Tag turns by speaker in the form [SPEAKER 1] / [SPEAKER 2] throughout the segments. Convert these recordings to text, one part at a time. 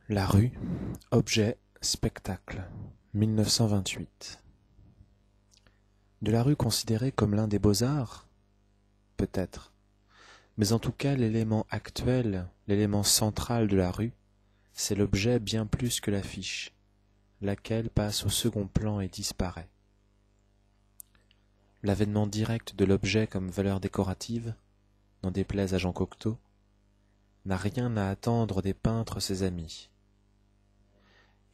[SPEAKER 1] La rue, objet, spectacle, 1928. De la rue considérée comme l'un des beaux-arts? Peut-être. Mais en tout cas, l'élément actuel, l'élément central de la rue, c'est l'objet bien plus que l'affiche, laquelle passe au second plan et disparaît. L'avènement direct de l'objet comme valeur décorative, n'en déplaise à Jean Cocteau, n'a rien à attendre des peintres ses amis.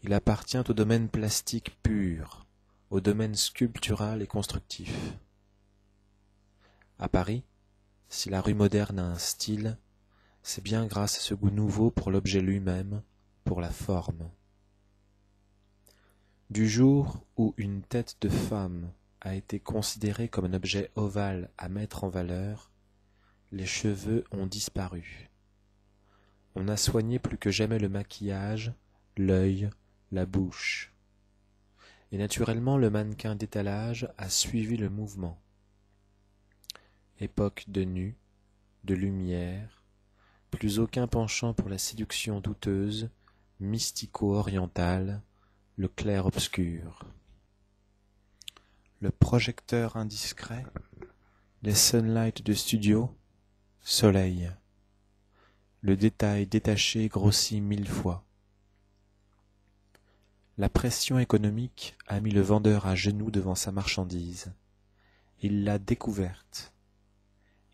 [SPEAKER 1] Il appartient au domaine plastique pur, au domaine sculptural et constructif. À Paris, si la rue moderne a un style, c'est bien grâce à ce goût nouveau pour l'objet lui-même, pour la forme. Du jour où une tête de femme a été considérée comme un objet ovale à mettre en valeur, les cheveux ont disparu. On a soigné plus que jamais le maquillage, l'œil, la bouche. Et naturellement, le mannequin d'étalage a suivi le mouvement. Époque de nu, de lumière, plus aucun penchant pour la séduction douteuse, mystico-orientale, le clair-obscur. Le projecteur indiscret, les sunlights de studio, soleil. Le détail détaché grossit 1000 fois. La pression économique a mis le vendeur à genoux devant sa marchandise. Il l'a découverte.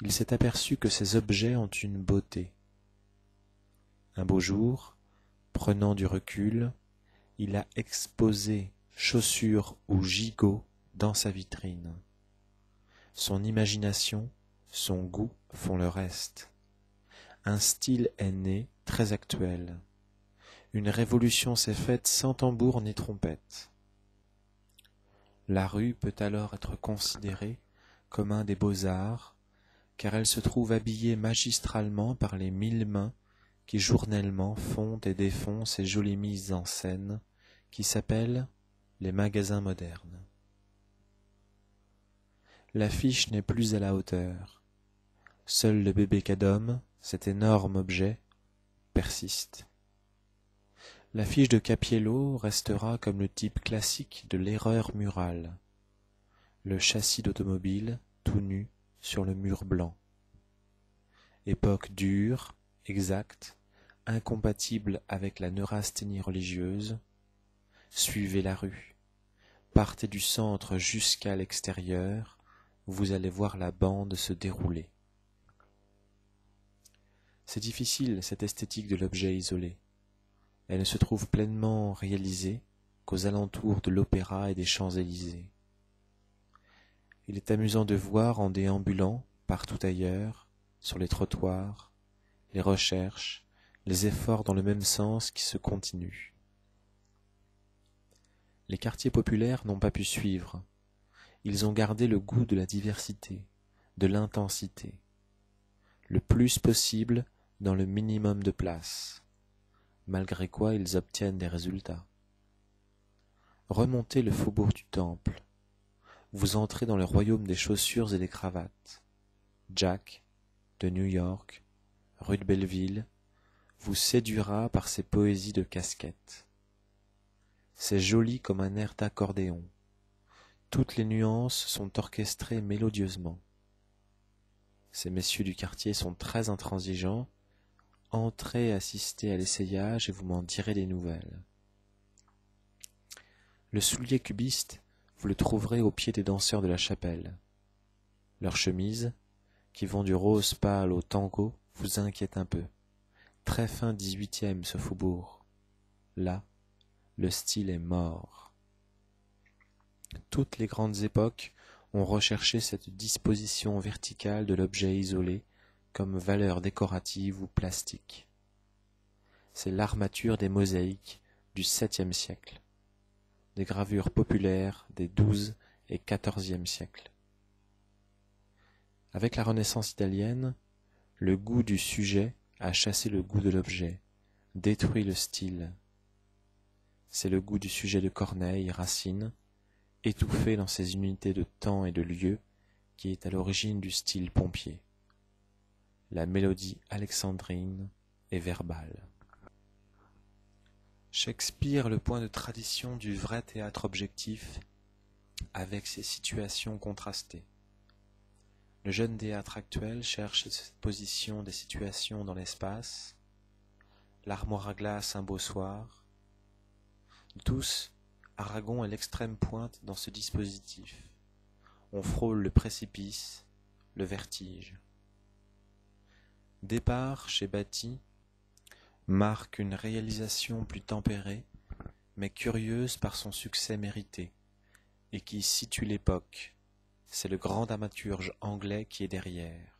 [SPEAKER 1] Il s'est aperçu que ces objets ont une beauté. Un beau jour, prenant du recul, il a exposé chaussures ou gigots dans sa vitrine. Son imagination, son goût font le reste. Un style est né, très actuel. Une révolution s'est faite sans tambour ni trompette. La rue peut alors être considérée comme un des beaux-arts, car elle se trouve habillée magistralement par les 1000 mains qui journellement font et défont ces jolies mises en scène qui s'appellent les magasins modernes. L'affiche n'est plus à la hauteur. Seul le bébé cadom, cet énorme objet, persiste. L'affiche de Cappiello restera comme le type classique de l'erreur murale. Le châssis d'automobile, tout nu, sur le mur blanc. Époque dure, exacte, incompatible avec la neurasthénie religieuse. Suivez la rue. Partez du centre jusqu'à l'extérieur, vous allez voir la bande se dérouler. C'est difficile, cette esthétique de l'objet isolé. Elle ne se trouve pleinement réalisée qu'aux alentours de l'Opéra et des Champs-Élysées. Il est amusant de voir en déambulant, partout ailleurs, sur les trottoirs, les recherches, les efforts dans le même sens qui se continuent. Les quartiers populaires n'ont pas pu suivre. Ils ont gardé le goût de la diversité, de l'intensité, le plus possible dans le minimum de place, malgré quoi ils obtiennent des résultats. Remontez le faubourg du Temple. Vous entrez dans le royaume des chaussures et des cravates. Jack, de New York, rue de Belleville, vous séduira par ses poésies de casquettes. C'est joli comme un air d'accordéon. Toutes les nuances sont orchestrées mélodieusement. Ces messieurs du quartier sont très intransigeants. Entrez assister à l'essayage et vous m'en direz des nouvelles. Le soulier cubiste, vous le trouverez au pied des danseurs de la chapelle. Leurs chemises, qui vont du rose pâle au tango, vous inquiètent un peu. Très fin 18e ce faubourg. Là, le style est mort. Toutes les grandes époques ont recherché cette disposition verticale de l'objet isolé comme valeur décorative ou plastique. C'est l'armature des mosaïques du 7e siècle, des gravures populaires des 12 et 14e siècles. Avec la Renaissance italienne, le goût du sujet a chassé le goût de l'objet, détruit le style. C'est le goût du sujet de Corneille et Racine, étouffé dans ses unités de temps et de lieu, qui est à l'origine du style pompier. La mélodie alexandrine est verbale. Shakespeare, le point de tradition du vrai théâtre objectif, avec ses situations contrastées. Le jeune théâtre actuel cherche cette position des situations dans l'espace, l'armoire à glace un beau soir. Tous, Aragon est l'extrême pointe dans ce dispositif. On frôle le précipice, le vertige. Départ chez Batty marque une réalisation plus tempérée, mais curieuse par son succès mérité, et qui situe l'époque. C'est le grand dramaturge anglais qui est derrière.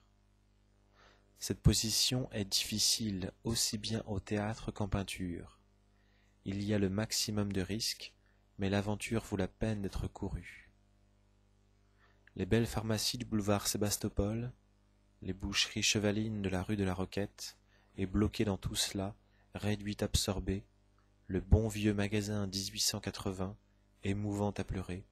[SPEAKER 1] Cette position est difficile aussi bien au théâtre qu'en peinture. Il y a le maximum de risques, mais l'aventure vaut la peine d'être courue. Les belles pharmacies du boulevard Sébastopol, les boucheries chevalines de la rue de la Roquette, et bloqué dans tout cela, réduit absorbé, le bon vieux magasin 1880, émouvant à pleurer,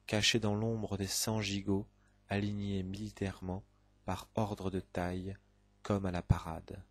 [SPEAKER 1] caché dans l'ombre des 100 gigots, alignés militairement, par ordre de taille, comme à la parade.